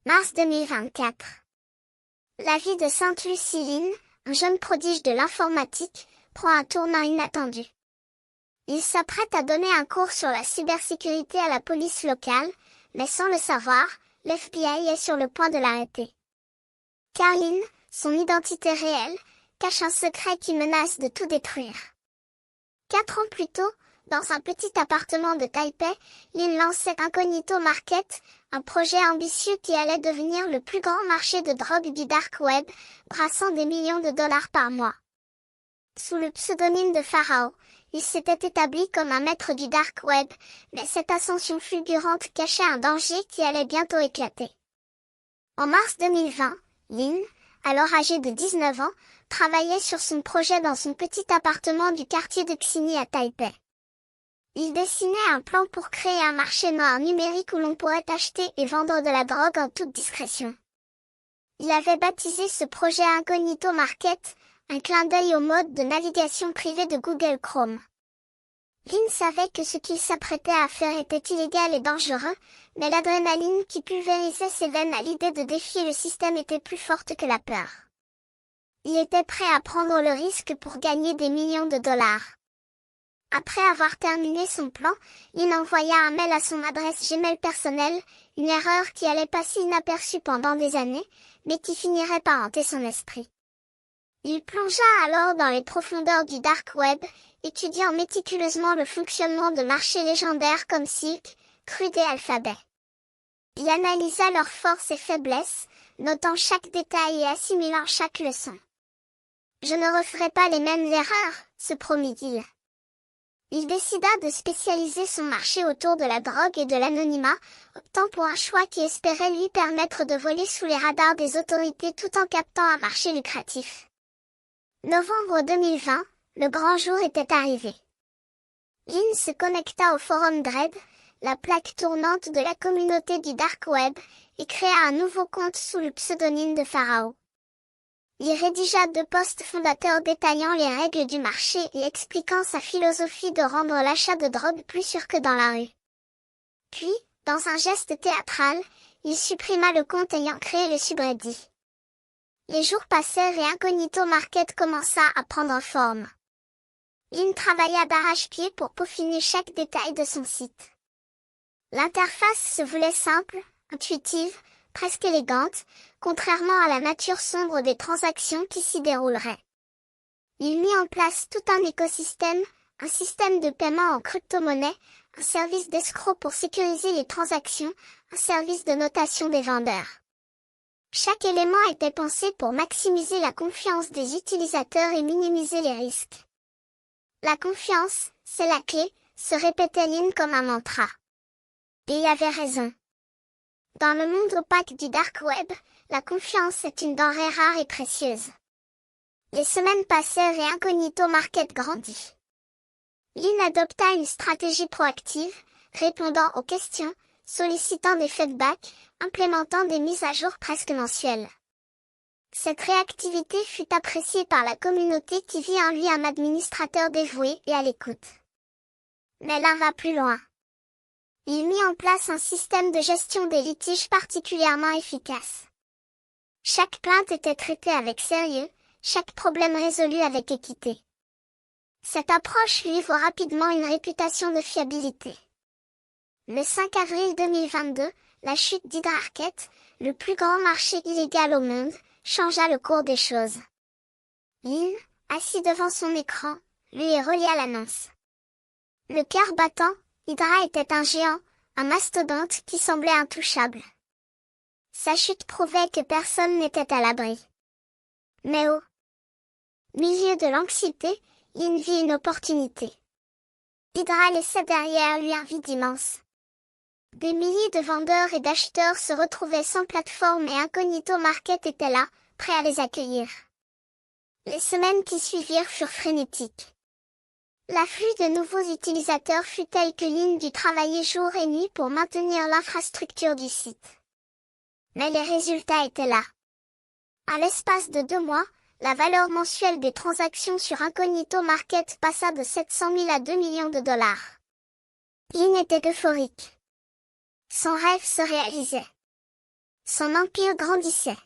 Mars 2024. La vie de Sainte Lucie Lin, un jeune prodige de l'informatique, prend un tournant inattendu. Il s'apprête à donner un cours sur la cybersécurité à la police locale, mais sans le savoir, l'FBI est sur le point de l'arrêter. Car Lin, son identité réelle, cache un secret qui menace de tout détruire. 4 ans plus tôt, dans un petit appartement de Taipei, Lin lançait Incognito Market, un projet ambitieux qui allait devenir le plus grand marché de drogue du dark web, brassant des millions de dollars par mois. Sous le pseudonyme de Pharaoh, il s'était établi comme un maître du dark web, mais cette ascension fulgurante cachait un danger qui allait bientôt éclater. En mars 2020, Lin, alors âgé de 19 ans, travaillait sur son projet dans son petit appartement du quartier de Xinyi à Taipei. Il dessinait un plan pour créer un marché noir numérique où l'on pourrait acheter et vendre de la drogue en toute discrétion. Il avait baptisé ce projet Incognito Market, un clin d'œil au mode de navigation privé de Google Chrome. Lin savait que ce qu'il s'apprêtait à faire était illégal et dangereux, mais l'adrénaline qui pulvérisait ses veines à l'idée de défier le système était plus forte que la peur. Il était prêt à prendre le risque pour gagner des millions de dollars. Après avoir terminé son plan, il envoya un mail à son adresse Gmail personnelle, une erreur qui allait passer inaperçue pendant des années, mais qui finirait par hanter son esprit. Il plongea alors dans les profondeurs du dark web, étudiant méticuleusement le fonctionnement de marchés légendaires comme Silk, Crude et Alphabet. Il analysa leurs forces et faiblesses, notant chaque détail et assimilant chaque leçon. « Je ne referai pas les mêmes erreurs », se promit-il. Il décida de spécialiser son marché autour de la drogue et de l'anonymat, optant pour un choix qui espérait lui permettre de voler sous les radars des autorités tout en captant un marché lucratif. Novembre 2020, le grand jour était arrivé. Lin se connecta au forum Dread, la plaque tournante de la communauté du dark web, et créa un nouveau compte sous le pseudonyme de Pharaoh. Il rédigea 2 posts fondateurs détaillant les règles du marché et expliquant sa philosophie de rendre l'achat de drogue plus sûr que dans la rue. Puis, dans un geste théâtral, il supprima le compte ayant créé le subreddit. Les jours passèrent et Incognito Market commença à prendre forme. Lin travailla d'arrache-pied pour peaufiner chaque détail de son site. L'interface se voulait simple, intuitive, presque élégante, contrairement à la nature sombre des transactions qui s'y dérouleraient. Il mit en place tout un écosystème, un système de paiement en crypto-monnaie, un service d'escroc pour sécuriser les transactions, un service de notation des vendeurs. Chaque élément était pensé pour maximiser la confiance des utilisateurs et minimiser les risques. La confiance, c'est la clé, se répétait Lin comme un mantra. Et il avait raison. Dans le monde opaque du dark web, la confiance est une denrée rare et précieuse. Les semaines passèrent et Incognito Market grandit. Lin adopta une stratégie proactive, répondant aux questions, sollicitant des feedbacks, implémentant des mises à jour presque mensuelles. Cette réactivité fut appréciée par la communauté qui vit en lui un administrateur dévoué et à l'écoute. Mais l'un va plus loin. Il mit en place un système de gestion des litiges particulièrement efficace. Chaque plainte était traitée avec sérieux, chaque problème résolu avec équité. Cette approche lui vaut rapidement une réputation de fiabilité. Le 5 avril 2022, la chute d'Hydrarket, le plus grand marché illégal au monde, changea le cours des choses. Lin, assis devant son écran, lui relia l'annonce. Le cœur battant, Hydra était un géant, un mastodonte qui semblait intouchable. Sa chute prouvait que personne n'était à l'abri. Mais au milieu de l'anxiété, Lin vit une opportunité. Hydra laissait derrière lui un vide immense. Des milliers de vendeurs et d'acheteurs se retrouvaient sans plateforme et Incognito Market était là, prêt à les accueillir. Les semaines qui suivirent furent frénétiques. L'afflux de nouveaux utilisateurs fut tel que Lin dut travailler jour et nuit pour maintenir l'infrastructure du site. Mais les résultats étaient là. À l'espace de 2 mois, la valeur mensuelle des transactions sur Incognito Market passa de 700 000 à 2 millions de dollars. Lin était euphorique. Son rêve se réalisait. Son empire grandissait.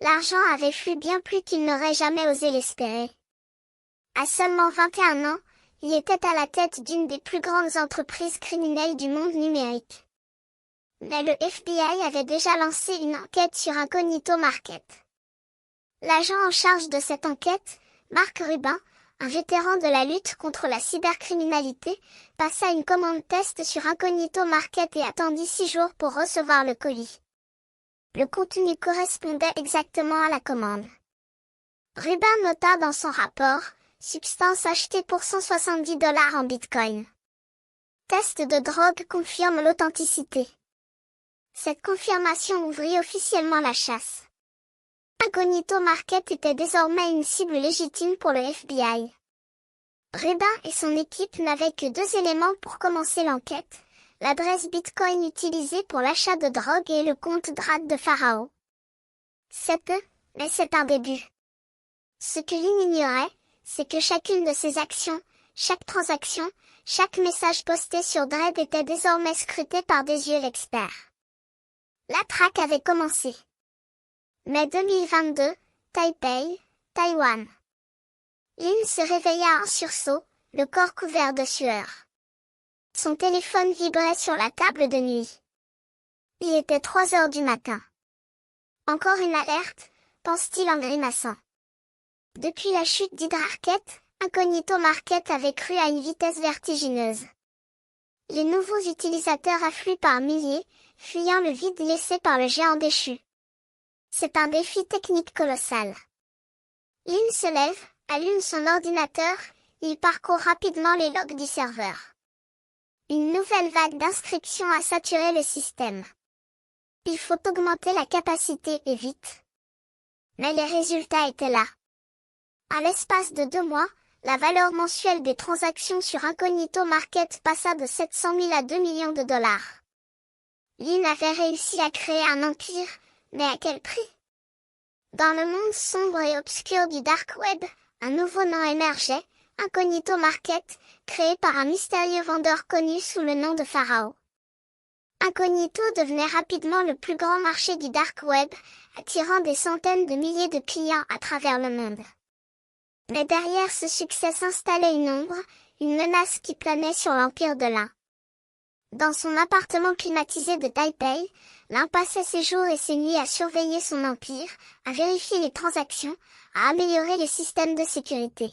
L'argent avait fui bien plus qu'il n'aurait jamais osé l'espérer. À seulement 21 ans, il était à la tête d'une des plus grandes entreprises criminelles du monde numérique. Mais le FBI avait déjà lancé une enquête sur Incognito Market. L'agent en charge de cette enquête, Mark Rubin, un vétéran de la lutte contre la cybercriminalité, passa une commande test sur Incognito Market et attendit 6 jours pour recevoir le colis. Le contenu correspondait exactement à la commande. Rubin nota dans son rapport, substance achetée pour $170 en bitcoin. Test de drogue confirme l'authenticité. Cette confirmation ouvrit officiellement la chasse. Incognito Market était désormais une cible légitime pour le FBI. Rubin et son équipe n'avaient que 2 éléments pour commencer l'enquête, l'adresse Bitcoin utilisée pour l'achat de drogue et le compte DRAD de Pharao. C'est peu, mais c'est un début. Ce que Lynn ignorait, c'est que chacune de ces actions, chaque transaction, chaque message posté sur Dread était désormais scruté par des yeux experts. La traque avait commencé. Mai 2022, Taipei, Taïwan. Lynn se réveilla en sursaut, le corps couvert de sueur. Son téléphone vibrait sur la table de nuit. Il était 3 heures du matin. Encore une alerte, pense-t-il en grimaçant. Depuis la chute d'Hydrarket, Incognito Market avait cru à une vitesse vertigineuse. Les nouveaux utilisateurs affluent par milliers, fuyant le vide laissé par le géant déchu. C'est un défi technique colossal. Lynn se lève, allume son ordinateur, il parcourt rapidement les logs du serveur. Une nouvelle vague d'inscriptions a saturé le système. Il faut augmenter la capacité et vite. Mais les résultats étaient là. À l'espace de 2 mois, la valeur mensuelle des transactions sur Incognito Market passa de 700 000 à 2 millions de dollars. Lynn avait réussi à créer un empire, mais à quel prix? Dans le monde sombre et obscur du Dark Web, un nouveau nom émergeait, Incognito Market, créé par un mystérieux vendeur connu sous le nom de Pharao. Incognito devenait rapidement le plus grand marché du Dark Web, attirant des centaines de milliers de clients à travers le monde. Mais derrière ce succès s'installait une ombre, une menace qui planait sur l'empire de l'In. Dans son appartement climatisé de Taipei, Lynn passait ses jours et ses nuits à surveiller son empire, à vérifier les transactions, à améliorer les systèmes de sécurité.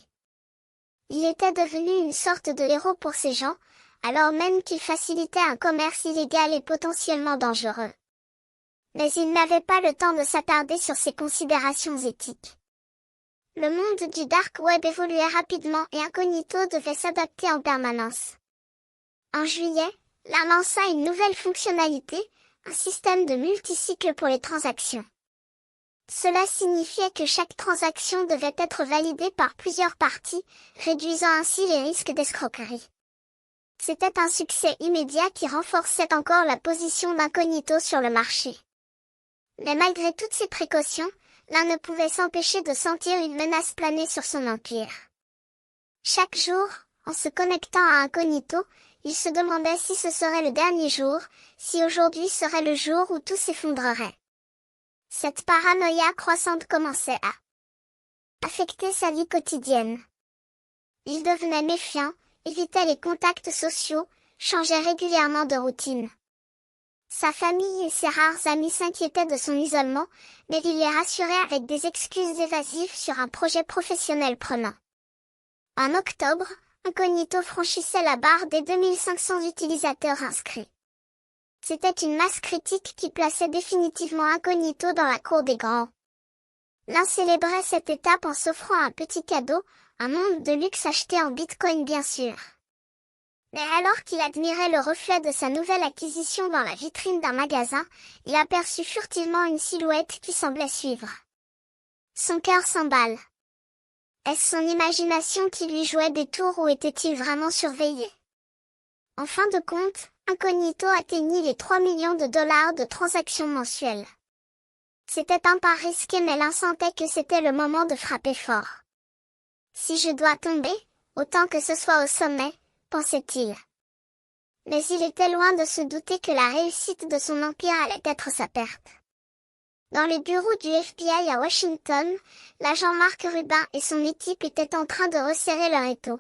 Il était devenu une sorte de héros pour ces gens, alors même qu'il facilitait un commerce illégal et potentiellement dangereux. Mais il n'avait pas le temps de s'attarder sur ces considérations éthiques. Le monde du Dark Web évoluait rapidement et Incognito devait s'adapter en permanence. En juillet, Lynn lança une nouvelle fonctionnalité, un système de multicycle pour les transactions. Cela signifiait que chaque transaction devait être validée par plusieurs parties, réduisant ainsi les risques d'escroquerie. C'était un succès immédiat qui renforçait encore la position d'Incognito sur le marché. Mais malgré toutes ces précautions, Lynn ne pouvait s'empêcher de sentir une menace planer sur son empire. Chaque jour, en se connectant à Incognito, il se demandait si ce serait le dernier jour, si aujourd'hui serait le jour où tout s'effondrerait. Cette paranoïa croissante commençait à affecter sa vie quotidienne. Il devenait méfiant, évitait les contacts sociaux, changeait régulièrement de routine. Sa famille et ses rares amis s'inquiétaient de son isolement, mais il les rassurait avec des excuses évasives sur un projet professionnel prenant. En octobre, Incognito franchissait la barre des 2500 utilisateurs inscrits. C'était une masse critique qui plaçait définitivement Incognito dans la cour des grands. L'un célébrait cette étape en s'offrant un petit cadeau, un monde de luxe acheté en bitcoin bien sûr. Mais alors qu'il admirait le reflet de sa nouvelle acquisition dans la vitrine d'un magasin, il aperçut furtivement une silhouette qui semblait suivre. Son cœur s'emballe. Est-ce son imagination qui lui jouait des tours ou était-il vraiment surveillé? En fin de compte, Incognito atteignit les 3 millions de dollars de transactions mensuelles. C'était un pas risqué mais Lynn sentait que c'était le moment de frapper fort. Si je dois tomber, autant que ce soit au sommet, pensait-il. Mais il était loin de se douter que la réussite de son empire allait être sa perte. Dans les bureaux du FBI à Washington, l'agent Mark Rubin et son équipe étaient en train de resserrer leur étau.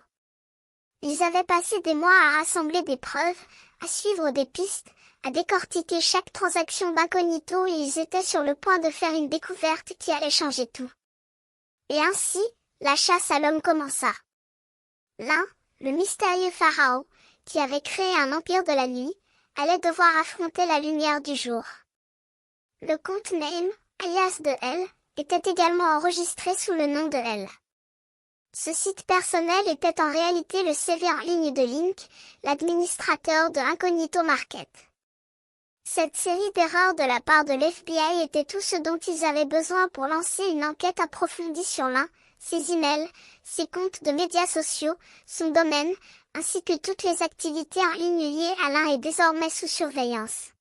Ils avaient passé des mois à rassembler des preuves, à suivre des pistes, à décortiquer chaque transaction d'incognito et ils étaient sur le point de faire une découverte qui allait changer tout. Et ainsi, la chasse à l'homme commença. L'un, le mystérieux pharaon, qui avait créé un empire de la nuit, allait devoir affronter la lumière du jour. Le compte Name, alias de L, était également enregistré sous le nom de L. Ce site personnel était en réalité le CV en ligne de Link, l'administrateur de Incognito Market. Cette série d'erreurs de la part de l'FBI était tout ce dont ils avaient besoin pour lancer une enquête approfondie sur l'un, ses emails, ses comptes de médias sociaux, son domaine, ainsi que toutes les activités en ligne liées à l'un est désormais sous surveillance.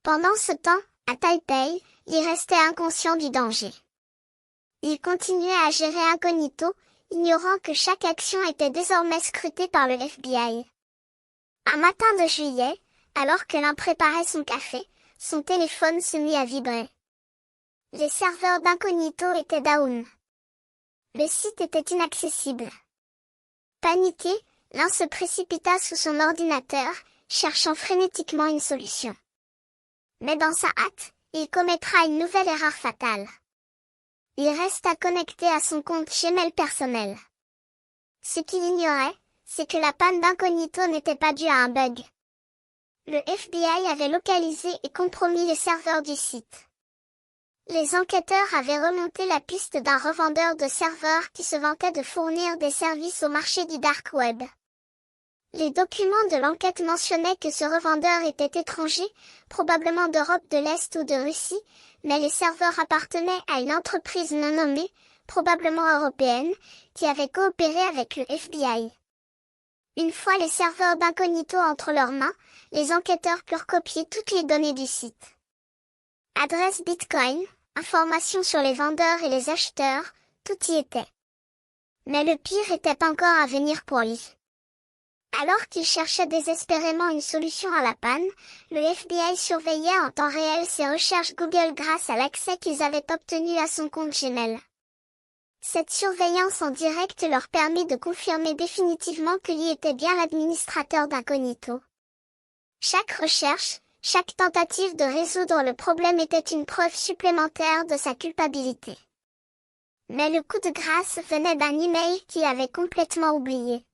Pendant ce temps, à Taipei, il restait inconscient du danger. Il continuait à gérer incognito, ignorant que chaque action était désormais scrutée par le FBI. Un matin de juillet, alors que l'un préparait son café, son téléphone se mit à vibrer. Les serveurs d'incognito étaient down. Le site était inaccessible. Paniqué, l'un se précipita sous son ordinateur, cherchant frénétiquement une solution. Mais dans sa hâte, il commettra une nouvelle erreur fatale. Il resta connecté à son compte Gmail personnel. Ce qu'il ignorait, c'est que la panne d'incognito n'était pas due à un bug. Le FBI avait localisé et compromis les serveurs du site. Les enquêteurs avaient remonté la piste d'un revendeur de serveurs qui se vantait de fournir des services au marché du dark web. Les documents de l'enquête mentionnaient que ce revendeur était étranger, probablement d'Europe de l'Est ou de Russie, mais les serveurs appartenaient à une entreprise non nommée, probablement européenne, qui avait coopéré avec le FBI. Une fois les serveurs d'incognito entre leurs mains, les enquêteurs purent copier toutes les données du site. Adresse Bitcoin, informations sur les vendeurs et les acheteurs, tout y était. Mais le pire était encore à venir pour lui. Alors qu'il cherchait désespérément une solution à la panne, le FBI surveillait en temps réel ses recherches Google grâce à l'accès qu'ils avaient obtenu à son compte Gmail. Cette surveillance en direct leur permit de confirmer définitivement que lui était bien l'administrateur d'incognito. Chaque recherche, chaque tentative de résoudre le problème était une preuve supplémentaire de sa culpabilité. Mais le coup de grâce venait d'un email qu'il avait complètement oublié.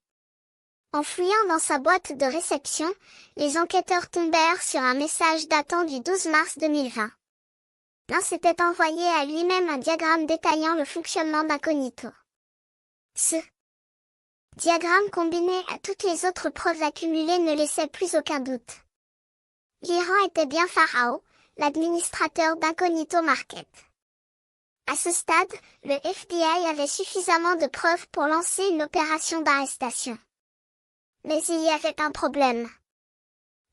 En fouillant dans sa boîte de réception, les enquêteurs tombèrent sur un message datant du 12 mars 2020. L'un s'était envoyé à lui-même un diagramme détaillant le fonctionnement d'incognito. Ce diagramme combiné à toutes les autres preuves accumulées ne laissait plus aucun doute. L'Iran était bien Pharaon, l'administrateur d'Incognito Market. À ce stade, le FBI avait suffisamment de preuves pour lancer une opération d'arrestation. Mais il y avait un problème.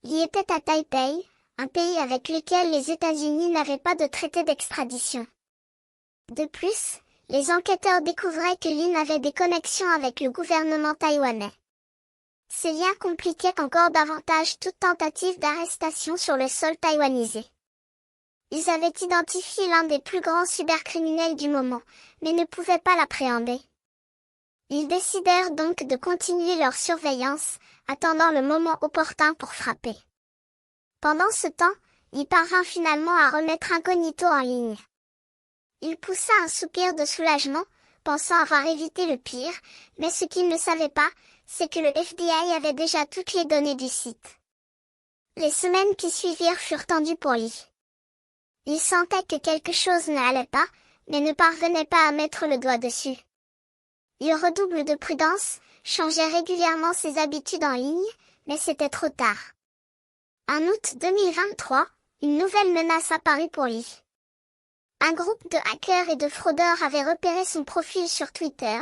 Il était à Taipei, un pays avec lequel les États-Unis n'avaient pas de traité d'extradition. De plus, les enquêteurs découvraient que Lin avait des connexions avec le gouvernement taïwanais. Ces liens compliquaient encore davantage toute tentative d'arrestation sur le sol taïwanisé. Ils avaient identifié l'un des plus grands cybercriminels du moment, mais ne pouvaient pas l'appréhender. Ils décidèrent donc de continuer leur surveillance, attendant le moment opportun pour frapper. Pendant ce temps, il parvint finalement à remettre Incognito en ligne. Il poussa un soupir de soulagement, pensant avoir évité le pire, mais ce qu'il ne savait pas, c'est que le FBI avait déjà toutes les données du site. Les semaines qui suivirent furent tendues pour lui. Il sentait que quelque chose ne allait pas, mais ne parvenait pas à mettre le doigt dessus. Il redouble de prudence, changeait régulièrement ses habitudes en ligne, mais c'était trop tard. En août 2023, une nouvelle menace apparut pour lui. Un groupe de hackers et de fraudeurs avait repéré son profil sur Twitter,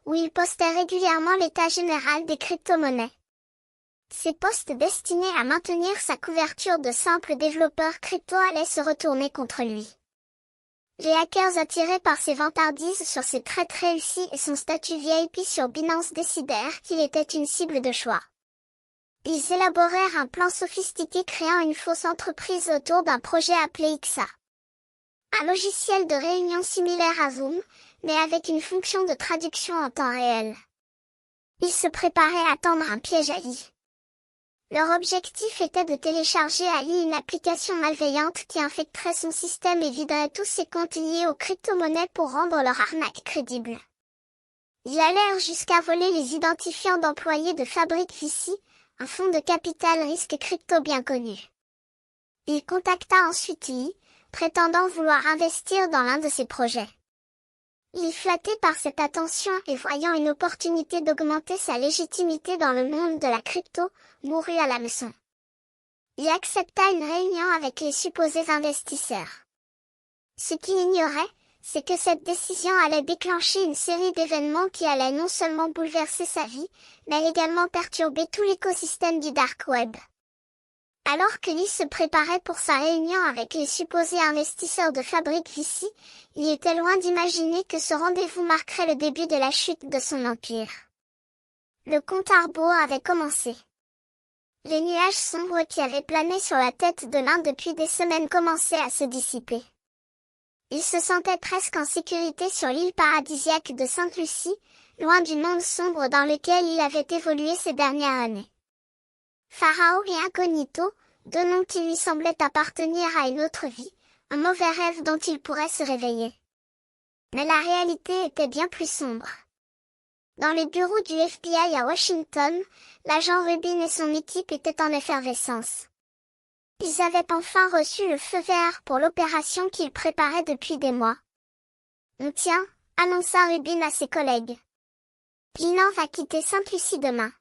où il postait régulièrement l'état général des crypto-monnaies. Ces posts destinés à maintenir sa couverture de simples développeurs crypto allaient se retourner contre lui. Les hackers attirés par ses vantardises sur ses traits réussis et son statut VIP sur Binance décidèrent qu'il était une cible de choix. Ils élaborèrent un plan sophistiqué créant une fausse entreprise autour d'un projet appelé XA. Un logiciel de réunion similaire à Zoom, mais avec une fonction de traduction en temps réel. Ils se préparaient à tendre un piège à Li. Leur objectif était de télécharger à Li une application malveillante qui infecterait son système et viderait tous ses comptes liés aux crypto-monnaies pour rendre leur arnaque crédible. Ils allèrent jusqu'à voler les identifiants d'employés de Fabric Vici, un fonds de capital risque crypto bien connu. Il contacta ensuite Li, prétendant vouloir investir dans l'un de ses projets. Il, flatté par cette attention et voyant une opportunité d'augmenter sa légitimité dans le monde de la crypto, mourut à l'hameçon. Il accepta une réunion avec les supposés investisseurs. Ce qu'il ignorait, c'est que cette décision allait déclencher une série d'événements qui allaient non seulement bouleverser sa vie, mais également perturber tout l'écosystème du dark web. Alors que Li se préparait pour sa réunion avec les supposés investisseurs de Fabric Vici, il était loin d'imaginer que ce rendez-vous marquerait le début de la chute de son empire. Le compte à rebours avait commencé. Les nuages sombres qui avaient plané sur la tête de l'un depuis des semaines commençaient à se dissiper. Il se sentait presque en sécurité sur l'île paradisiaque de Sainte-Lucie, loin du monde sombre dans lequel il avait évolué ces dernières années. Pharaon et Incognito, deux noms qui lui semblaient appartenir à une autre vie, un mauvais rêve dont il pourrait se réveiller. Mais la réalité était bien plus sombre. Dans les bureaux du FBI à Washington, l'agent Rubin et son équipe étaient en effervescence. Ils avaient enfin reçu le feu vert pour l'opération qu'ils préparaient depuis des mois. On tient, annonça Rubin à ses collègues. Linan va quitter Sainte-Lucie demain.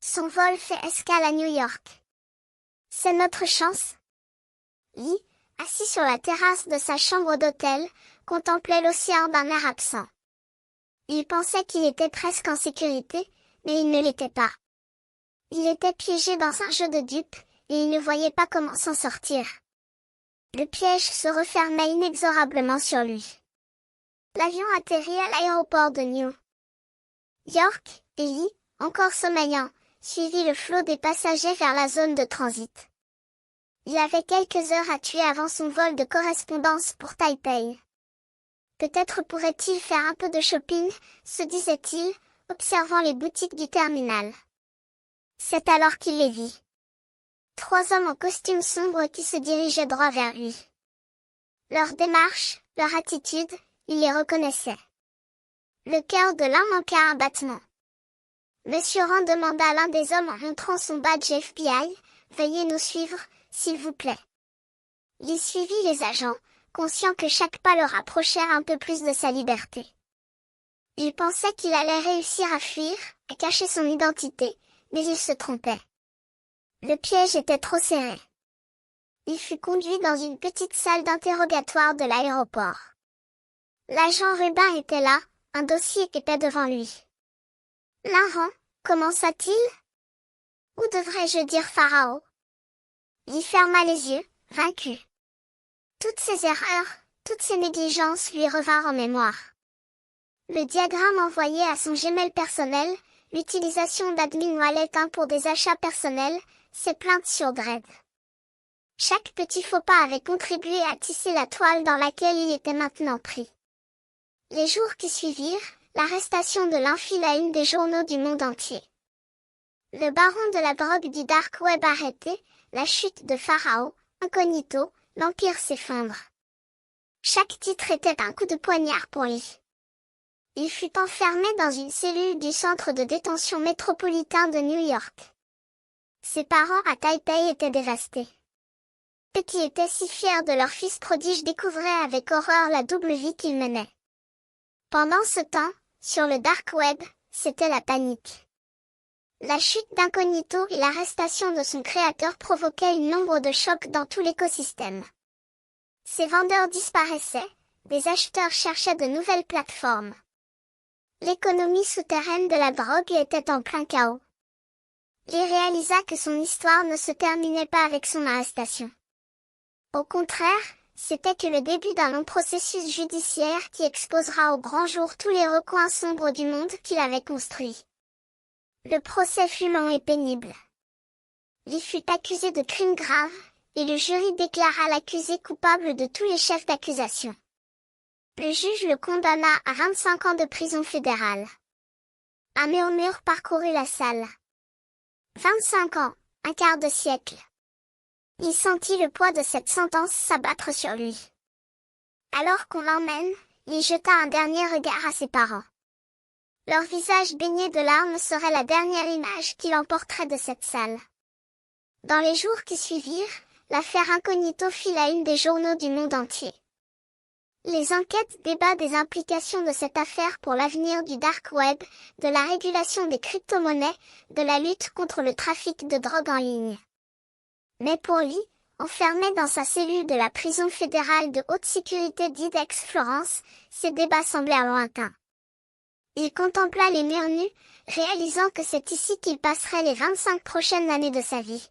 Son vol fait escale à New York. C'est notre chance. Li, assis sur la terrasse de sa chambre d'hôtel, contemplait l'océan d'un air absent. Il pensait qu'il était presque en sécurité, mais il ne l'était pas. Il était piégé dans un jeu de dupes, et il ne voyait pas comment s'en sortir. Le piège se refermait inexorablement sur lui. L'avion atterrit à l'aéroport de New York, et Li, encore sommeillant, suivit le flot des passagers vers la zone de transit. Il avait quelques heures à tuer avant son vol de correspondance pour Taipei. Peut-être pourrait-il faire un peu de shopping, se disait-il, observant les boutiques du terminal. C'est alors qu'il les vit. 3 hommes en costume sombre qui se dirigeaient droit vers lui. Leur démarche, leur attitude, il les reconnaissait. Le cœur de l'un manqua un battement. Monsieur Rand demanda à l'un des hommes en montrant son badge FBI, « Veuillez nous suivre, s'il vous plaît. » Il suivit les agents, conscient que chaque pas le rapprochait un peu plus de sa liberté. Il pensait qu'il allait réussir à fuir, à cacher son identité, mais il se trompait. Le piège était trop serré. Il fut conduit dans une petite salle d'interrogatoire de l'aéroport. L'agent Rubin était là, un dossier était devant lui. Laurent, commença-t-il? Ou devrais-je dire Pharaon? Il ferma les yeux, vaincu. Toutes ses erreurs, toutes ses négligences lui revinrent en mémoire. Le diagramme envoyé à son Gmail personnel, l'utilisation d'Admin Wallet 1 pour des achats personnels, ses plaintes sur Dread. Chaque petit faux pas avait contribué à tisser la toile dans laquelle il était maintenant pris. Les jours qui suivirent, l'arrestation de l'un fit la une des journaux du monde entier. Le baron de la drogue du dark web arrêté, la chute de Pharaon, Incognito, l'empire s'effondre. Chaque titre était un coup de poignard pour lui. Il fut enfermé dans une cellule du centre de détention métropolitain de New York. Ses parents à Taipei étaient dévastés. Eux qui étaient si fiers de leur fils prodige découvraient avec horreur la double vie qu'il menait. Pendant ce temps, sur le dark web, c'était la panique. La chute d'Incognito et l'arrestation de son créateur provoquaient une nombre de chocs dans tout l'écosystème. Ses vendeurs disparaissaient, des acheteurs cherchaient de nouvelles plateformes. L'économie souterraine de la drogue était en plein chaos. Il réalisa que son histoire ne se terminait pas avec son arrestation. Au contraire, c'était que le début d'un long processus judiciaire qui exposera au grand jour tous les recoins sombres du monde qu'il avait construit. Le procès fut long et pénible. Il fut accusé de crimes graves, et le jury déclara l'accusé coupable de tous les chefs d'accusation. Le juge le condamna à 25 ans de prison fédérale. Un murmure parcourut la salle. 25 ans, un quart de siècle. Il sentit le poids de cette sentence s'abattre sur lui. Alors qu'on l'emmène, il jeta un dernier regard à ses parents. Leur visage baigné de larmes serait la dernière image qu'il emporterait de cette salle. Dans les jours qui suivirent, l'affaire Incognito fit la une des journaux du monde entier. Les enquêtes débattent des implications de cette affaire pour l'avenir du dark web, de la régulation des crypto-monnaies, de la lutte contre le trafic de drogue en ligne. Mais pour lui, enfermé dans sa cellule de la prison fédérale de haute sécurité d'Aix-Florence, ces débats semblèrent lointains. Il contempla les murs nus, réalisant que c'est ici qu'il passerait les 25 prochaines années de sa vie.